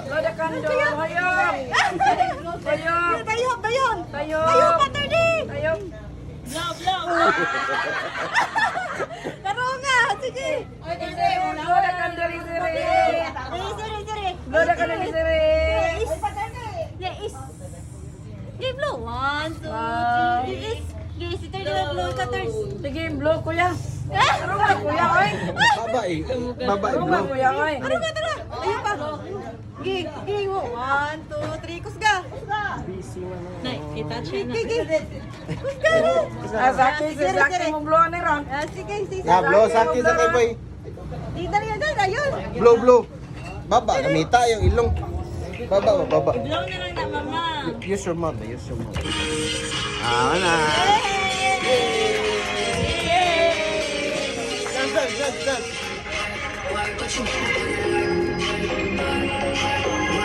Loda kando, hayop. Hayop. Tayo. Tayo. Laro nga, sige. Loda kando lisiri. Loda kando lisiri. Game blow. 1, 2, 3. Yes, ito yung blow cutters. Sige, blow kuya. Ano ba kuya oy? Babae. Babae Ano ba bro. kuya oy? Ano nga tara? Ayun pa. Gigi mo. 1, 2, 3. Kusga. Gigi. Kusga. Saki mo blow ni ron. Sige, sige. Ya, blow sakit sa kay boy. Dito rin yan. Ayun. Blow, blow. Baba, namita yung ilong. Baba, baba. Blow na lang na, mama. Use your mouth, use your mouth. Ah, na. Dance, dance, dance, dance.